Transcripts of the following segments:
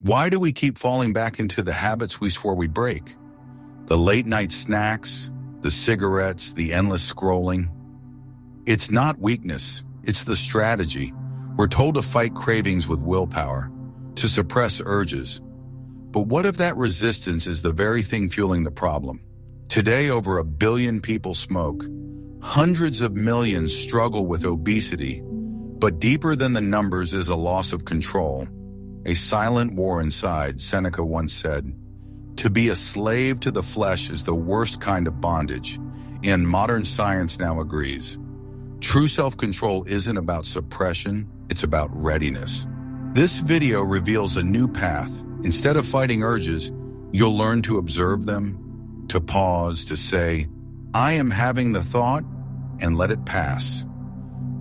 Why do we keep falling back into the habits we swore we'd break? The late-night snacks, the cigarettes, the endless scrolling. It's not weakness, it's the strategy. We're told to fight cravings with willpower, to suppress urges. But what if that resistance is the very thing fueling the problem? Today, over 1 billion people smoke. Hundreds of millions struggle with obesity. But deeper than the numbers is a loss of control. A silent war inside, Seneca once said. To be a slave to the flesh is the worst kind of bondage, and modern science now agrees. True self-control isn't about suppression, it's about readiness. This video reveals a new path. Instead of fighting urges, you'll learn to observe them, to pause, to say, I am having the thought, and let it pass.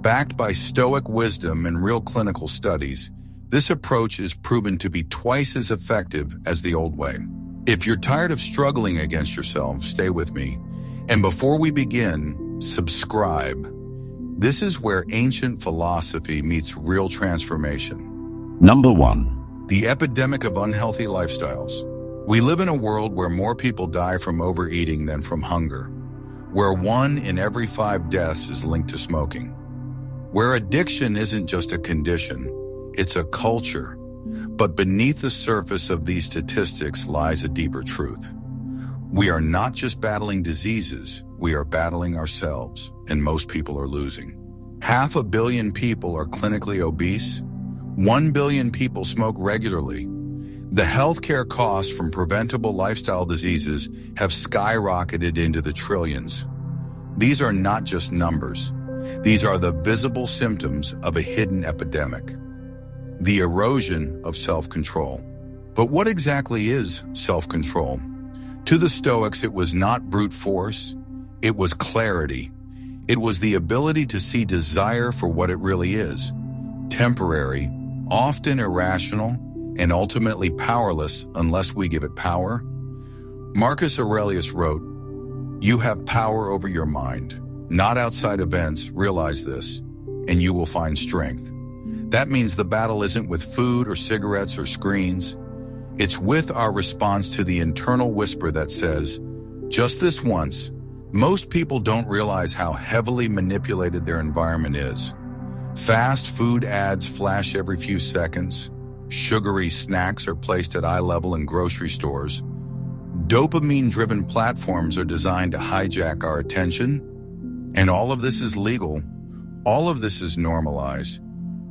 Backed by Stoic wisdom and real clinical studies, this approach is proven to be twice as effective as the old way. If you're tired of struggling against yourself, stay with me. And before we begin, subscribe. This is where ancient philosophy meets real transformation. Number 1. The epidemic of unhealthy lifestyles. We live in a world where more people die from overeating than from hunger, where 1 in every 5 deaths is linked to smoking, where addiction isn't just a condition, it's a culture. But beneath the surface of these statistics lies a deeper truth. We are not just battling diseases, we are battling ourselves, and most people are losing. 500 million people are clinically obese. 1 billion people smoke regularly. The healthcare costs from preventable lifestyle diseases have skyrocketed into the trillions. These are not just numbers. These are the visible symptoms of a hidden epidemic. The erosion of self-control. But what exactly is self-control? To the Stoics, it was not brute force, it was clarity. It was the ability to see desire for what it really is. Temporary, often irrational, and ultimately powerless unless we give it power. Marcus Aurelius wrote, "You have power over your mind, not outside events, realize this, and you will find strength." That means the battle isn't with food or cigarettes or screens. It's with our response to the internal whisper that says, just this once. Most people don't realize how heavily manipulated their environment is. Fast food ads flash every few seconds. Sugary snacks are placed at eye level in grocery stores. Dopamine-driven platforms are designed to hijack our attention. And all of this is legal. All of this is normalized.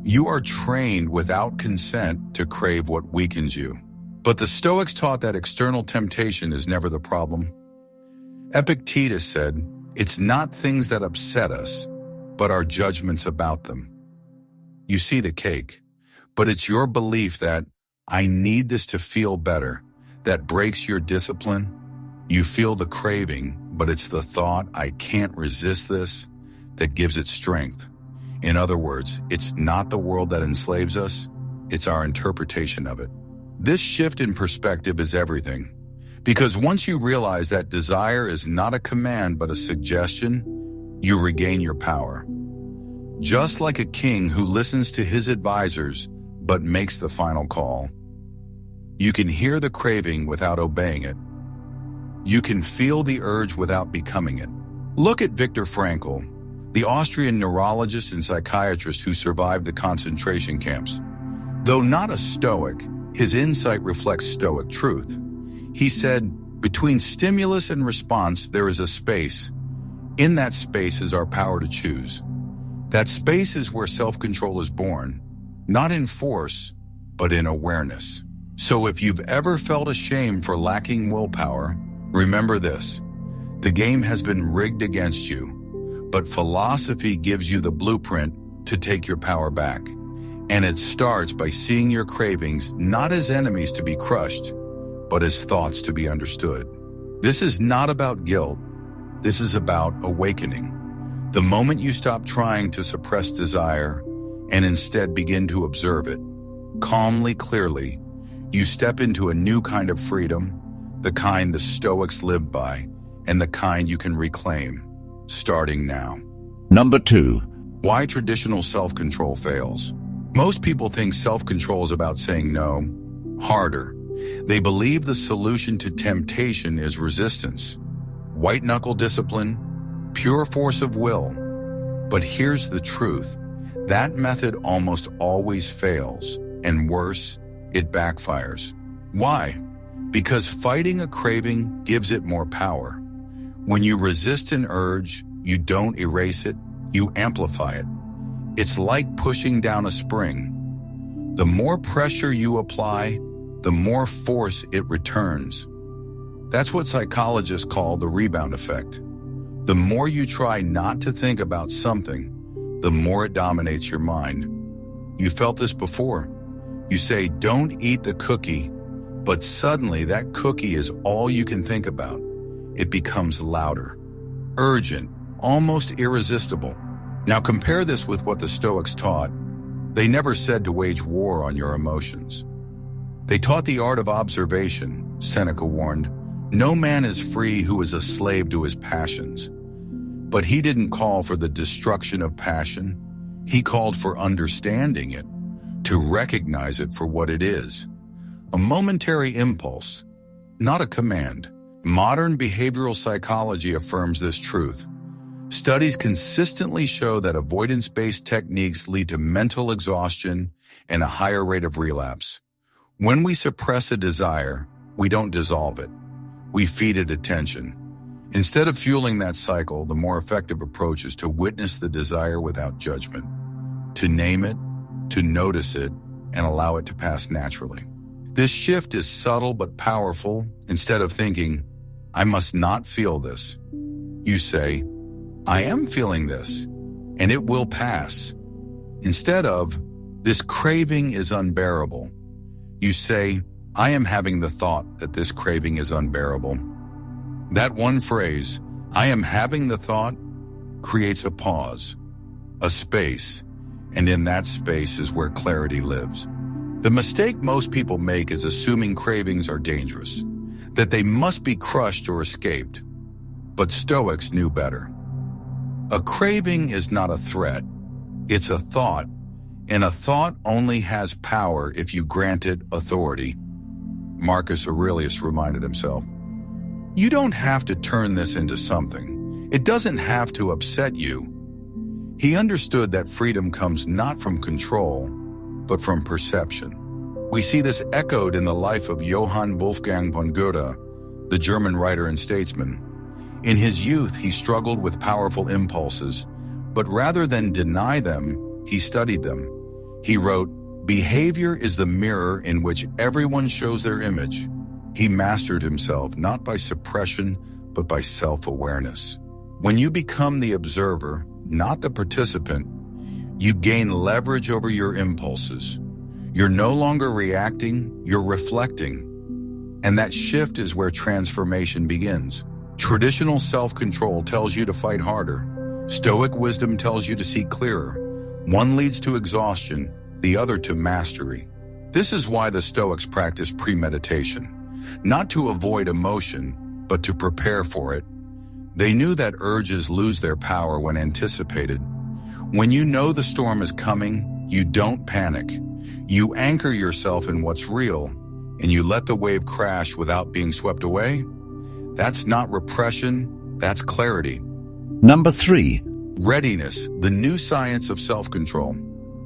You are trained without consent to crave what weakens you. But the Stoics taught that external temptation is never the problem. Epictetus said, it's not things that upset us, but our judgments about them. You see the cake, but it's your belief that I need this to feel better that breaks your discipline. You feel the craving, but it's the thought I can't resist this that gives it strength. In other words, it's not the world that enslaves us, it's our interpretation of it. This shift in perspective is everything. Because once you realize that desire is not a command but a suggestion, you regain your power. Just like a king who listens to his advisors but makes the final call. You can hear the craving without obeying it. You can feel the urge without becoming it. Look at Viktor Frankl, the Austrian neurologist and psychiatrist who survived the concentration camps. Though not a Stoic, his insight reflects Stoic truth. He said, between stimulus and response, there is a space. In that space is our power to choose. That space is where self-control is born, not in force, but in awareness. So if you've ever felt ashamed for lacking willpower, remember this. The game has been rigged against you. But philosophy gives you the blueprint to take your power back. And it starts by seeing your cravings not as enemies to be crushed, but as thoughts to be understood. This is not about guilt. This is about awakening. The moment you stop trying to suppress desire and instead begin to observe it, calmly, clearly, you step into a new kind of freedom, the kind the Stoics lived by, and the kind you can reclaim. Starting now. Number 2. Why traditional self-control fails. Most people think self-control is about saying no, harder. They believe the solution to temptation is resistance, white-knuckle discipline, pure force of will. But here's the truth. That method almost always fails, and worse, it backfires. Why? Because fighting a craving gives it more power. When you resist an urge, you don't erase it, you amplify it. It's like pushing down a spring. The more pressure you apply, the more force it returns. That's what psychologists call the rebound effect. The more you try not to think about something, the more it dominates your mind. You felt this before. You say, don't eat the cookie, but suddenly that cookie is all you can think about. It becomes louder, urgent, almost irresistible. Now compare this with what the Stoics taught. They never said to wage war on your emotions. They taught the art of observation. Seneca warned, no man is free who is a slave to his passions. But he didn't call for the destruction of passion. He called for understanding it, to recognize it for what it is. A momentary impulse, not a command. Modern behavioral psychology affirms this truth. Studies consistently show that avoidance-based techniques lead to mental exhaustion and a higher rate of relapse. When we suppress a desire, we don't dissolve it. We feed it attention. Instead of fueling that cycle, the more effective approach is to witness the desire without judgment, to name it, to notice it, and allow it to pass naturally. This shift is subtle but powerful. Instead of thinking, I must not feel this, you say, I am feeling this, and it will pass. Instead of, this craving is unbearable, you say, I am having the thought that this craving is unbearable. That one phrase, I am having the thought, creates a pause, a space, and in that space is where clarity lives. The mistake most people make is assuming cravings are dangerous, that they must be crushed or escaped. But Stoics knew better. A craving is not a threat, it's a thought, and a thought only has power if you grant it authority. Marcus Aurelius reminded himself, you don't have to turn this into something. It doesn't have to upset you. He understood that freedom comes not from control, but from perception. We see this echoed in the life of Johann Wolfgang von Goethe, the German writer and statesman. In his youth, he struggled with powerful impulses, but rather than deny them, he studied them. He wrote, behavior is the mirror in which everyone shows their image. He mastered himself not by suppression, but by self-awareness. When you become the observer, not the participant, you gain leverage over your impulses. You're no longer reacting, you're reflecting. And that shift is where transformation begins. Traditional self-control tells you to fight harder. Stoic wisdom tells you to see clearer. One leads to exhaustion, the other to mastery. This is why the Stoics practice premeditation. Not to avoid emotion, but to prepare for it. They knew that urges lose their power when anticipated. When you know the storm is coming, you don't panic. You anchor yourself in what's real, and you let the wave crash without being swept away. That's not repression, that's clarity. Number 3. Readiness, the new science of self-control.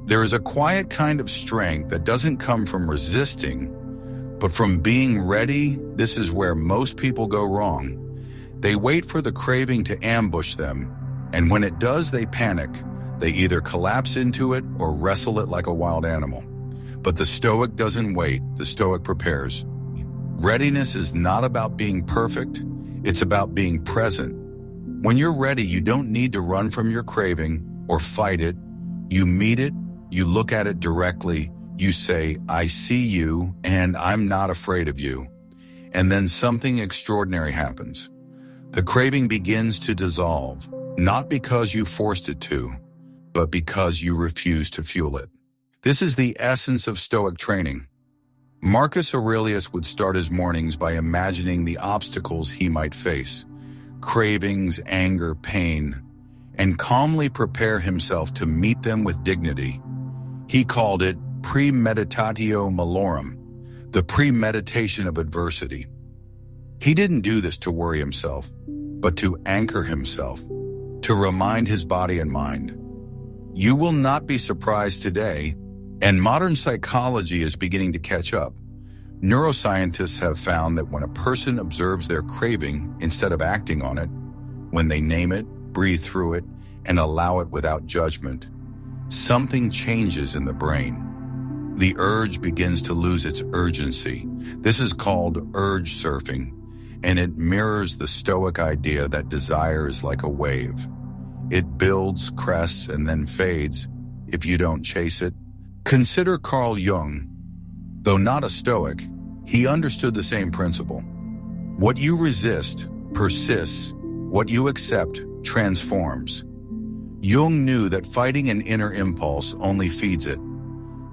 There is a quiet kind of strength that doesn't come from resisting, but from being ready. This is where most people go wrong. They wait for the craving to ambush them, and when it does, they panic. They either collapse into it or wrestle it like a wild animal. But the Stoic doesn't wait, the Stoic prepares. Readiness is not about being perfect, it's about being present. When you're ready, you don't need to run from your craving or fight it. You meet it, you look at it directly, you say, I see you and I'm not afraid of you. And then something extraordinary happens. The craving begins to dissolve, not because you forced it to, but because you refuse to fuel it. This is the essence of Stoic training. Marcus Aurelius would start his mornings by imagining the obstacles he might face, cravings, anger, pain, and calmly prepare himself to meet them with dignity. He called it premeditatio malorum, the premeditation of adversity. He didn't do this to worry himself, but to anchor himself, to remind his body and mind. You will not be surprised today, and modern psychology is beginning to catch up. Neuroscientists have found that when a person observes their craving instead of acting on it, when they name it, breathe through it, and allow it without judgment, something changes in the brain. The urge begins to lose its urgency. This is called urge surfing, and it mirrors the Stoic idea that desire is like a wave. It builds, crests, and then fades if you don't chase it. Consider Carl Jung. Though not a Stoic, he understood the same principle. What you resist persists. What you accept transforms. Jung knew that fighting an inner impulse only feeds it.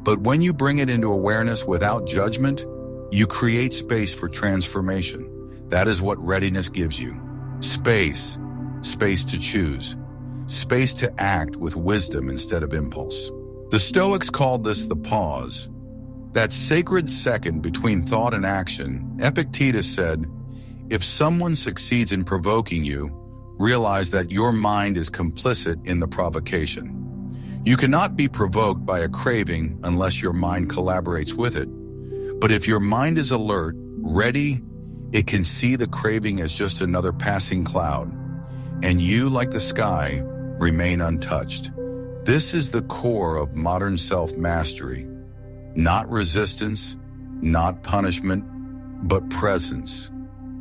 But when you bring it into awareness without judgment, you create space for transformation. That is what readiness gives you. Space. Space to choose. Space to act with wisdom instead of impulse. The Stoics called this the pause. That sacred second between thought and action. Epictetus said, if someone succeeds in provoking you, realize that your mind is complicit in the provocation. You cannot be provoked by a craving unless your mind collaborates with it. But if your mind is alert, ready, it can see the craving as just another passing cloud. And you, like the sky, remain untouched. This is the core of modern self-mastery. Not resistance, not punishment, but presence,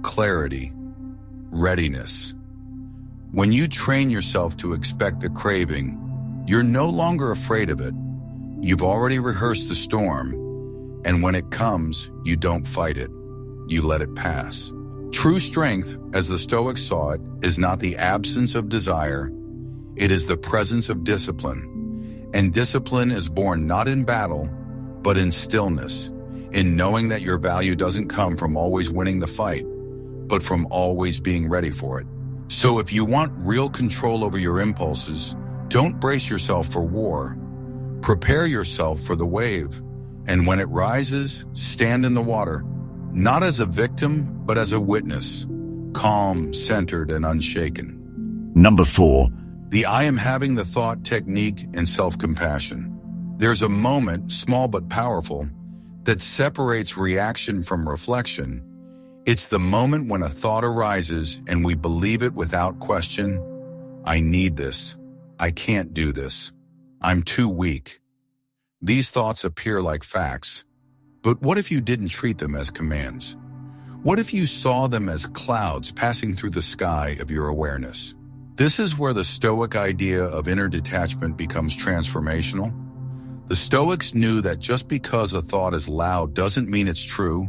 clarity, readiness. When you train yourself to expect the craving, you're no longer afraid of it. You've already rehearsed the storm, and when it comes, you don't fight it. You let it pass. True strength, as the Stoics saw it, is not the absence of desire. It is the presence of discipline. And discipline is born not in battle, but in stillness, in knowing that your value doesn't come from always winning the fight, but from always being ready for it. So if you want real control over your impulses, don't brace yourself for war. Prepare yourself for the wave. And when it rises, stand in the water, not as a victim, but as a witness, calm, centered, and unshaken. Number 4. The I am having the thought technique and self-compassion. There's a moment, small but powerful, that separates reaction from reflection. It's the moment when a thought arises and we believe it without question. I need this. I can't do this. I'm too weak. These thoughts appear like facts. But what if you didn't treat them as commands? What if you saw them as clouds passing through the sky of your awareness? This is where the Stoic idea of inner detachment becomes transformational. The Stoics knew that just because a thought is loud doesn't mean it's true.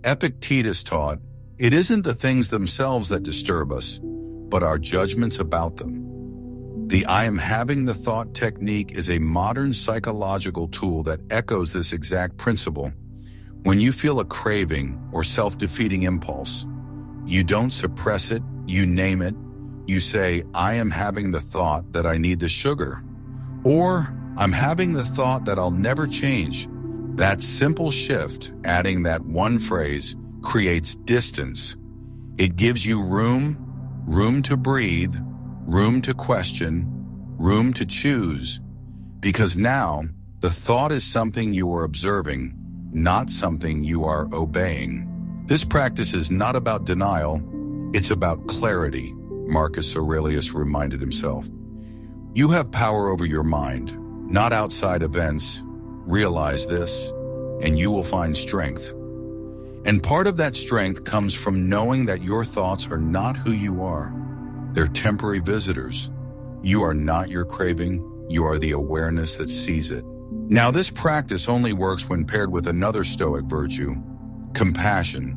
Epictetus taught, it isn't the things themselves that disturb us, but our judgments about them. The I am having the thought technique is a modern psychological tool that echoes this exact principle. When you feel a craving or self-defeating impulse, you don't suppress it, you name it. You say, I am having the thought that I need the sugar. Or, I'm having the thought that I'll never change. That simple shift, adding that one phrase, creates distance. It gives you room to breathe, room to question, room to choose. Because now, the thought is something you are observing, not something you are obeying. This practice is not about denial, it's about clarity, Marcus Aurelius reminded himself. You have power over your mind, not outside events. Realize this, and you will find strength. And part of that strength comes from knowing that your thoughts are not who you are. They're temporary visitors. You are not your craving. You are the awareness that sees it. Now, this practice only works when paired with another Stoic virtue, compassion.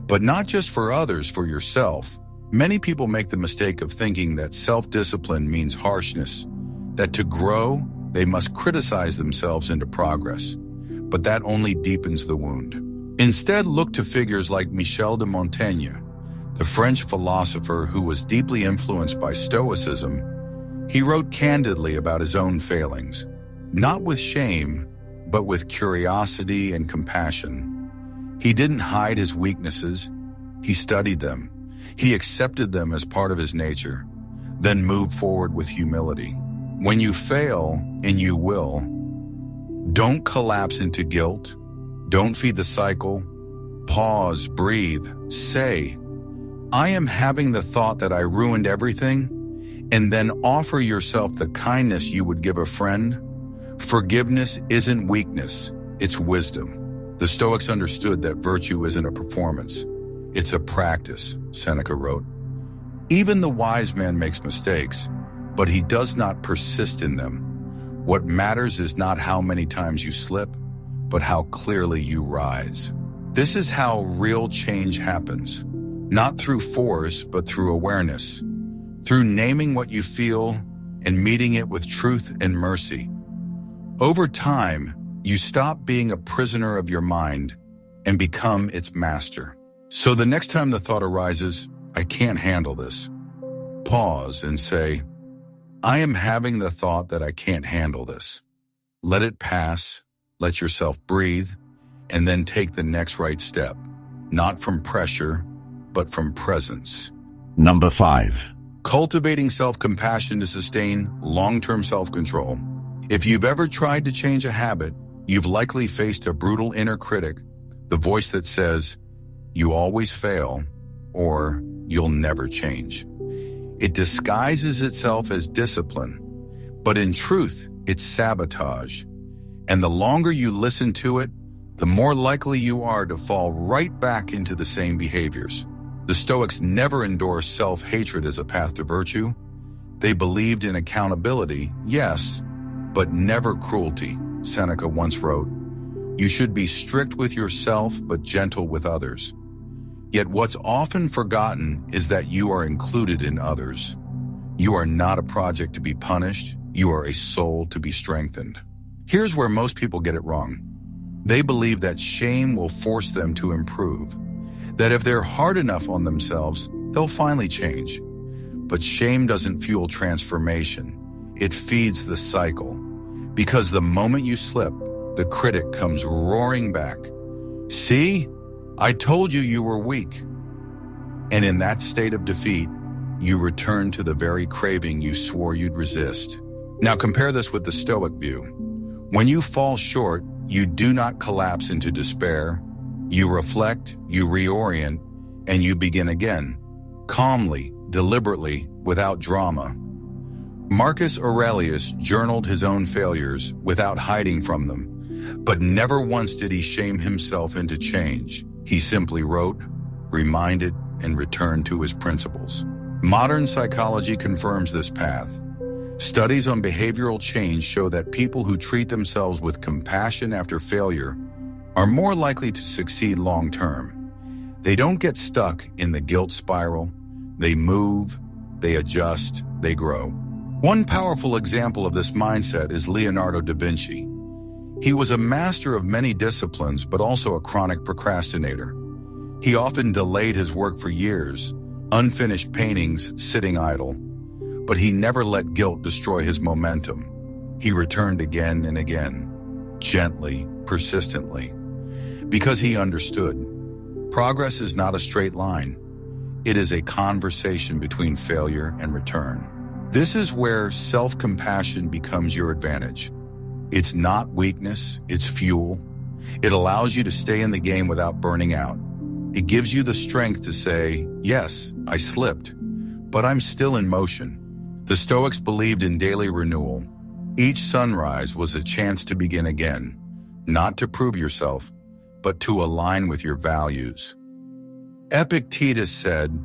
But not just for others, for yourself. Many people make the mistake of thinking that self-discipline means harshness, that to grow, they must criticize themselves into progress. But that only deepens the wound. Instead, look to figures like Michel de Montaigne, the French philosopher who was deeply influenced by Stoicism. He wrote candidly about his own failings, not with shame, but with curiosity and compassion. He didn't hide his weaknesses. He studied them. He accepted them as part of his nature, then moved forward with humility. When you fail, and you will, don't collapse into guilt. Don't feed the cycle. Pause, breathe, say, I am having the thought that I ruined everything, and then offer yourself the kindness you would give a friend. Forgiveness isn't weakness, it's wisdom. The Stoics understood that virtue isn't a performance, it's a practice, Seneca wrote. Even the wise man makes mistakes, but he does not persist in them. What matters is not how many times you slip, but how clearly you rise. This is how real change happens, not through force, but through awareness, through naming what you feel and meeting it with truth and mercy. Over time, you stop being a prisoner of your mind and become its master. So the next time the thought arises, I can't handle this, pause and say, I am having the thought that I can't handle this. Let it pass, let yourself breathe, and then take the next right step, not from pressure, but from presence. Number 5. Cultivating self-compassion to sustain long-term self-control. If you've ever tried to change a habit, you've likely faced a brutal inner critic, the voice that says, you always fail, or you'll never change. It disguises itself as discipline, but in truth, it's sabotage. And the longer you listen to it, the more likely you are to fall right back into the same behaviors. The Stoics never endorsed self-hatred as a path to virtue. They believed in accountability, yes, but never cruelty. Seneca once wrote, you should be strict with yourself but gentle with others. Yet what's often forgotten is that you are included in others. You are not a project to be punished, you are a soul to be strengthened. Here's where most people get it wrong. They believe that shame will force them to improve, that if they're hard enough on themselves, they'll finally change. But shame doesn't fuel transformation, it feeds the cycle. Because the moment you slip, the critic comes roaring back. See? I told you you were weak. And in that state of defeat, you return to the very craving you swore you'd resist. Now compare this with the Stoic view. When you fall short, you do not collapse into despair. You reflect, you reorient, and you begin again, calmly, deliberately, without drama. Marcus Aurelius journaled his own failures without hiding from them, but never once did he shame himself into change. He simply wrote, reminded, and returned to his principles. Modern psychology confirms this path. Studies on behavioral change show that people who treat themselves with compassion after failure are more likely to succeed long-term. They don't get stuck in the guilt spiral. They move, they adjust, they grow. One powerful example of this mindset is Leonardo da Vinci. He was a master of many disciplines, but also a chronic procrastinator. He often delayed his work for years, unfinished paintings sitting idle, but he never let guilt destroy his momentum. He returned again and again, gently, persistently, because he understood. Progress is not a straight line. It is a conversation between failure and return. This is where self-compassion becomes your advantage. It's not weakness, it's fuel. It allows you to stay in the game without burning out. It gives you the strength to say, yes, I slipped, but I'm still in motion. The Stoics believed in daily renewal. Each sunrise was a chance to begin again, not to prove yourself, but to align with your values. Epictetus said,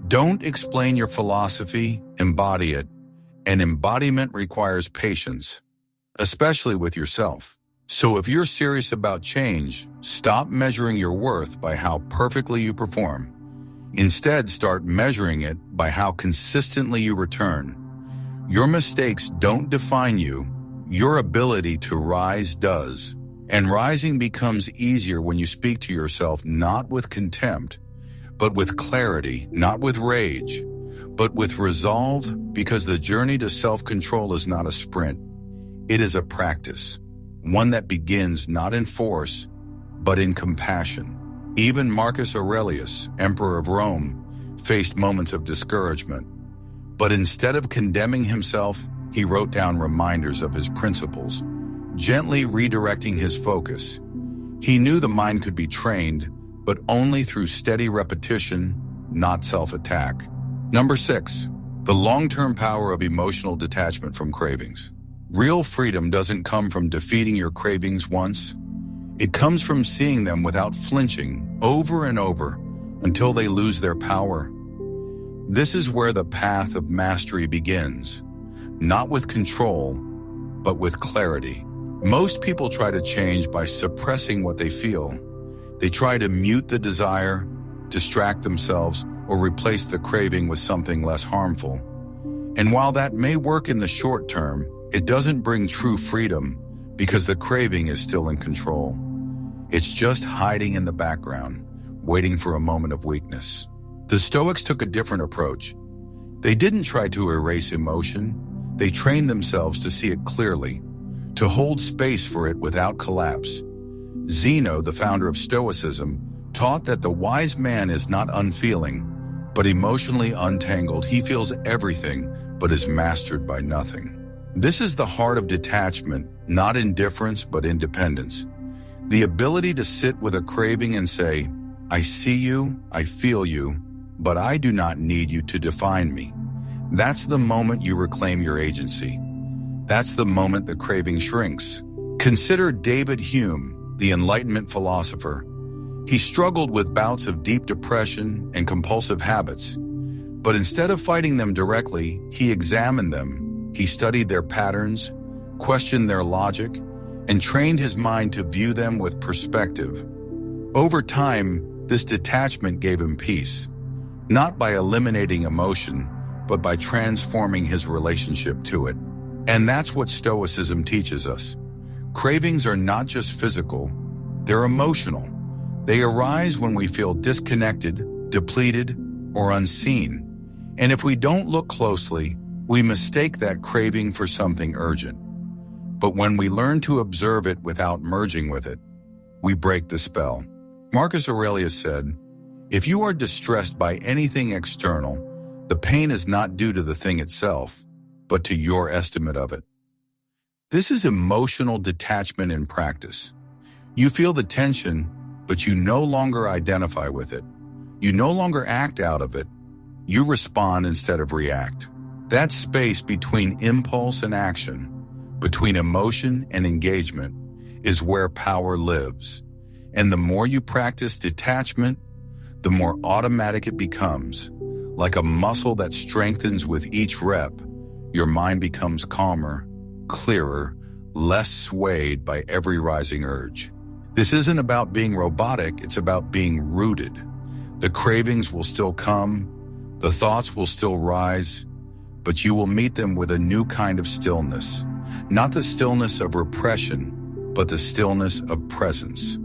don't explain your philosophy, embody it. And embodiment requires patience, especially with yourself. So if you're serious about change, stop measuring your worth by how perfectly you perform. Instead, start measuring it by how consistently you return. Your mistakes don't define you. Your ability to rise does. And rising becomes easier when you speak to yourself not with contempt, but with clarity, not with rage, but with resolve, because the journey to self-control is not a sprint. It is a practice, one that begins not in force, but in compassion. Even Marcus Aurelius, Emperor of Rome, faced moments of discouragement. But instead of condemning himself, he wrote down reminders of his principles, gently redirecting his focus. He knew the mind could be trained, but only through steady repetition, not self-attack. Number 6, the long-term power of emotional detachment from cravings. Real freedom doesn't come from defeating your cravings once. It comes from seeing them without flinching over and over until they lose their power. This is where the path of mastery begins, not with control, but with clarity. Most people try to change by suppressing what they feel. They try to mute the desire, distract themselves, or replace the craving with something less harmful. And while that may work in the short term, it doesn't bring true freedom because the craving is still in control. It's just hiding in the background, waiting for a moment of weakness. The Stoics took a different approach. They didn't try to erase emotion. They trained themselves to see it clearly, to hold space for it without collapse. Zeno, the founder of Stoicism, taught that the wise man is not unfeeling, but emotionally untangled. He feels everything, but is mastered by nothing. This is the heart of detachment, not indifference, but independence. The ability to sit with a craving and say, I see you, I feel you, but I do not need you to define me. That's the moment you reclaim your agency. That's the moment the craving shrinks. Consider David Hume, the Enlightenment philosopher. He struggled with bouts of deep depression and compulsive habits, but instead of fighting them directly, he examined them. He studied their patterns, questioned their logic, and trained his mind to view them with perspective. Over time, this detachment gave him peace, not by eliminating emotion, but by transforming his relationship to it. And that's what Stoicism teaches us. Cravings are not just physical, they're emotional. They arise when we feel disconnected, depleted, or unseen. And if we don't look closely, we mistake that craving for something urgent. But when we learn to observe it without merging with it, we break the spell. Marcus Aurelius said, if you are distressed by anything external, the pain is not due to the thing itself, but to your estimate of it. This is emotional detachment in practice. You feel the tension, but you no longer identify with it. You no longer act out of it. You respond instead of react. That space between impulse and action, between emotion and engagement, is where power lives. And the more you practice detachment, the more automatic it becomes. Like a muscle that strengthens with each rep, your mind becomes calmer, clearer, less swayed by every rising urge. This isn't about being robotic, it's about being rooted. The cravings will still come, the thoughts will still rise, but you will meet them with a new kind of stillness. Not the stillness of repression, but the stillness of presence,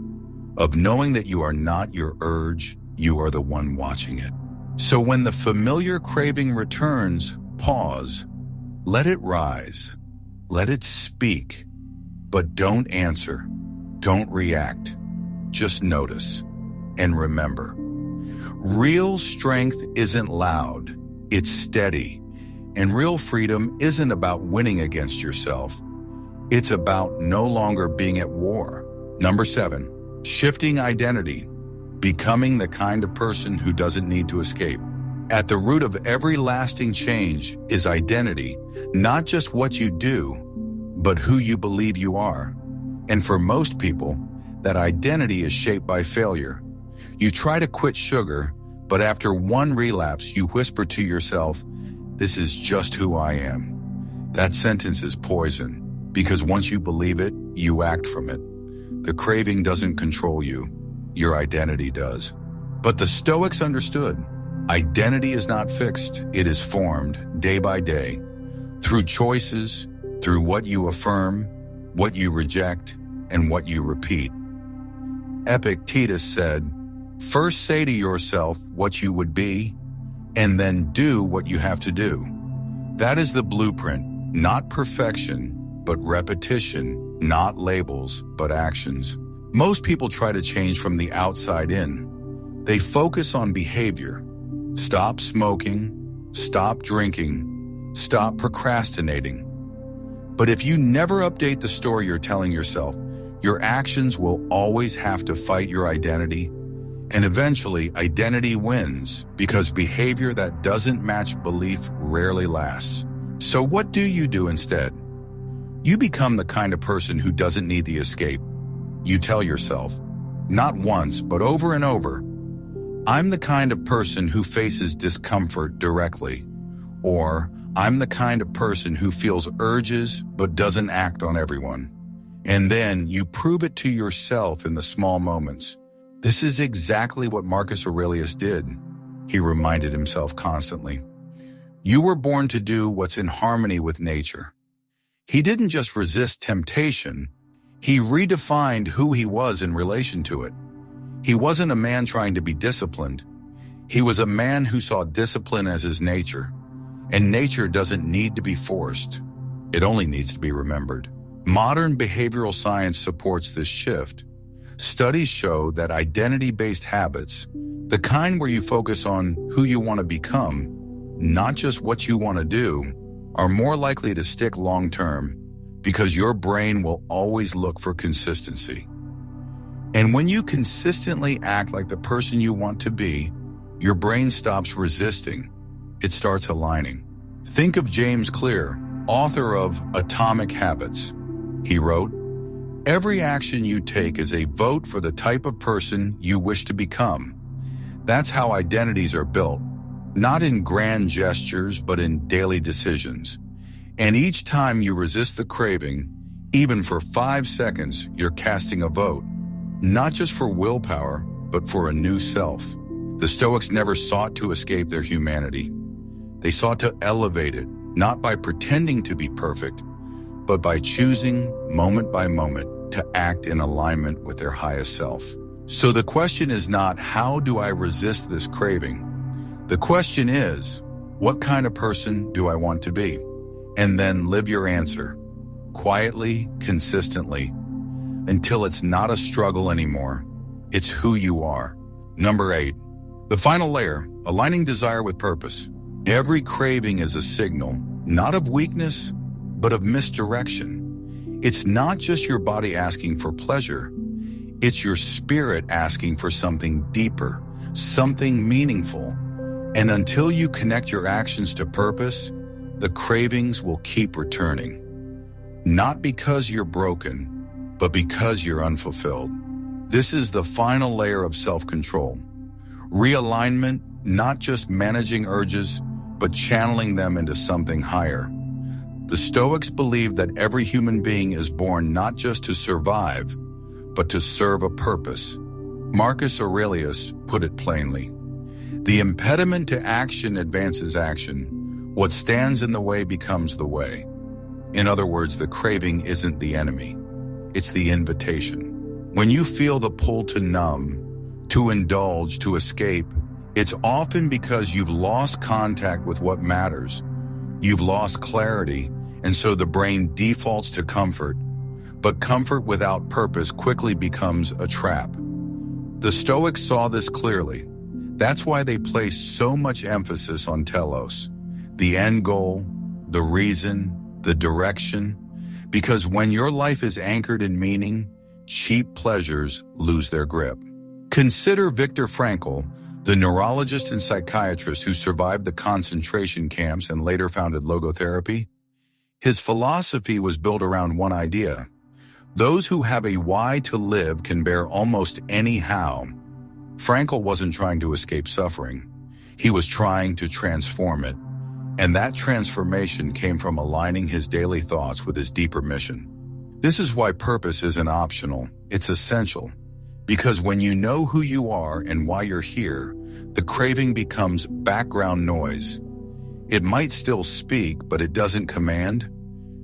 of knowing that you are not your urge, you are the one watching it. So when the familiar craving returns, pause, let it rise, let it speak, but don't answer, don't react, just notice. And remember, real strength isn't loud, it's steady. And real freedom isn't about winning against yourself. It's about no longer being at war. Number 7, shifting identity, becoming the kind of person who doesn't need to escape. At the root of every lasting change is identity, not just what you do, but who you believe you are. And for most people, that identity is shaped by failure. You try to quit sugar, but after one relapse, you whisper to yourself, "This is just who I am." That sentence is poison, because once you believe it, you act from it. The craving doesn't control you, your identity does. But the Stoics understood, identity is not fixed, it is formed day by day, through choices, through what you affirm, what you reject, and what you repeat. Epictetus said, "First say to yourself what you would be, and then do what you have to do." That is the blueprint, not perfection, but repetition, not labels, but actions. Most people try to change from the outside in. They focus on behavior. Stop smoking, stop drinking, stop procrastinating. But if you never update the story you're telling yourself, your actions will always have to fight your identity. And eventually, identity wins because behavior that doesn't match belief rarely lasts. So what do you do instead? You become the kind of person who doesn't need the escape. You tell yourself, not once, but over and over, I'm the kind of person who faces discomfort directly. Or, I'm the kind of person who feels urges but doesn't act on everyone. And then you prove it to yourself in the small moments. This is exactly what Marcus Aurelius did. He reminded himself constantly. You were born to do what's in harmony with nature. He didn't just resist temptation, he redefined who he was in relation to it. He wasn't a man trying to be disciplined. He was a man who saw discipline as his nature. And nature doesn't need to be forced. It only needs to be remembered. Modern behavioral science supports this shift. Studies show that identity-based habits, the kind where you focus on who you want to become, not just what you want to do, are more likely to stick long-term because your brain will always look for consistency. And when you consistently act like the person you want to be, your brain stops resisting. It starts aligning. Think of James Clear, author of Atomic Habits. He wrote, "Every action you take is a vote for the type of person you wish to become." That's how identities are built, not in grand gestures, but in daily decisions. And each time you resist the craving, even for 5 seconds, you're casting a vote, not just for willpower, but for a new self. The Stoics never sought to escape their humanity. They sought to elevate it, not by pretending to be perfect, but by choosing, moment by moment, to act in alignment with their highest self. So the question is not, how do I resist this craving? The question is, what kind of person do I want to be? And then live your answer, quietly, consistently, until it's not a struggle anymore. It's who you are. Number 8, the final layer, aligning desire with purpose. Every craving is a signal, not of weakness, but of misdirection. It's not just your body asking for pleasure. It's your spirit asking for something deeper, something meaningful. And until you connect your actions to purpose, the cravings will keep returning. Not because you're broken, but because you're unfulfilled. This is the final layer of self-control. Realignment, not just managing urges, but channeling them into something higher. The Stoics believed that every human being is born not just to survive, but to serve a purpose. Marcus Aurelius put it plainly. The impediment to action advances action. What stands in the way becomes the way. In other words, the craving isn't the enemy. It's the invitation. When you feel the pull to numb, to indulge, to escape, it's often because you've lost contact with what matters. You've lost clarity, and so the brain defaults to comfort. But comfort without purpose quickly becomes a trap. The Stoics saw this clearly. That's why they placed so much emphasis on telos, the end goal, the reason, the direction. Because when your life is anchored in meaning, cheap pleasures lose their grip. Consider Viktor Frankl, the neurologist and psychiatrist who survived the concentration camps and later founded logotherapy. His philosophy was built around one idea. Those who have a why to live can bear almost any how. Frankl wasn't trying to escape suffering. He was trying to transform it. And that transformation came from aligning his daily thoughts with his deeper mission. This is why purpose isn't optional, it's essential. Because when you know who you are and why you're here, the craving becomes background noise. It might still speak, but it doesn't command.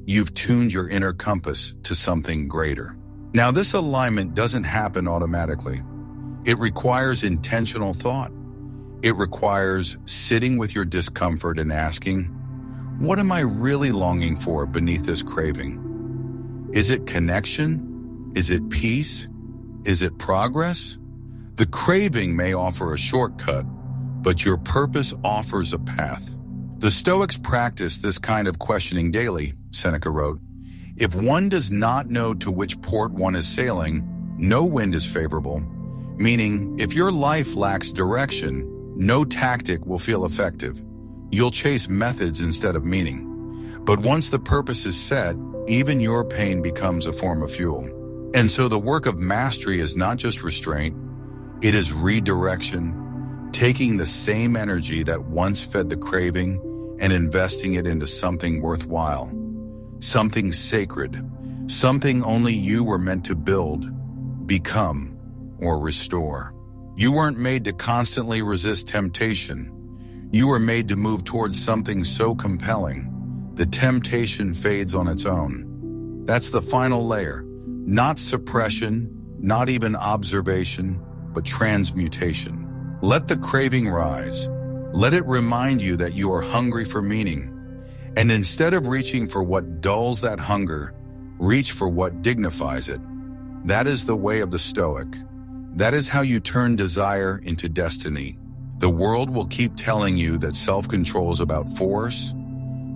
You've tuned your inner compass to something greater. Now, this alignment doesn't happen automatically. It requires intentional thought. It requires sitting with your discomfort and asking, what am I really longing for beneath this craving? Is it connection? Is it peace? Is it progress? The craving may offer a shortcut, but your purpose offers a path. The Stoics practice this kind of questioning daily, Seneca wrote. If one does not know to which port one is sailing, no wind is favorable. Meaning, if your life lacks direction, no tactic will feel effective. You'll chase methods instead of meaning. But once the purpose is set, even your pain becomes a form of fuel. And so the work of mastery is not just restraint, it is redirection, taking the same energy that once fed the craving and investing it into something worthwhile, something sacred, something only you were meant to build, become, or restore. You weren't made to constantly resist temptation. You were made to move towards something so compelling, the temptation fades on its own. That's the final layer. Not suppression, not even observation, but transmutation. Let the craving rise. Let it remind you that you are hungry for meaning. And instead of reaching for what dulls that hunger, reach for what dignifies it. That is the way of the Stoic. That is how you turn desire into destiny. The world will keep telling you that self-control is about force,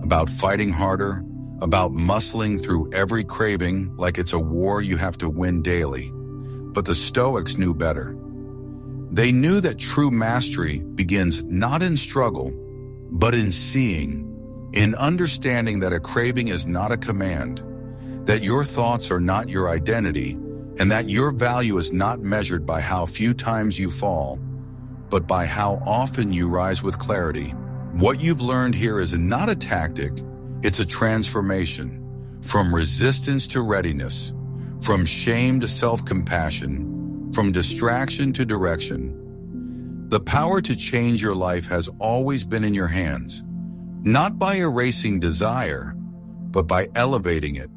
about fighting harder, about muscling through every craving like it's a war you have to win daily. But the Stoics knew better. They knew that true mastery begins not in struggle, but in seeing, in understanding that a craving is not a command, that your thoughts are not your identity, and that your value is not measured by how few times you fall, but by how often you rise with clarity. What you've learned here is not a tactic, it's a transformation. From resistance to readiness, from shame to self-compassion, from distraction to direction. The power to change your life has always been in your hands, not by erasing desire, but by elevating it,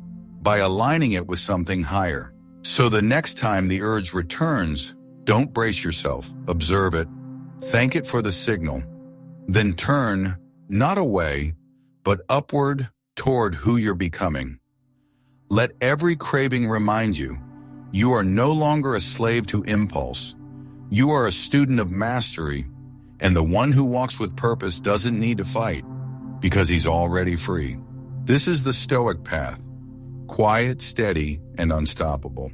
by aligning it with something higher. So the next time the urge returns, don't brace yourself, observe it, thank it for the signal, then turn, not away, but upward toward who you're becoming. Let every craving remind you, you are no longer a slave to impulse. You are a student of mastery, and the one who walks with purpose doesn't need to fight, because he's already free. This is the Stoic path, quiet, steady, and unstoppable.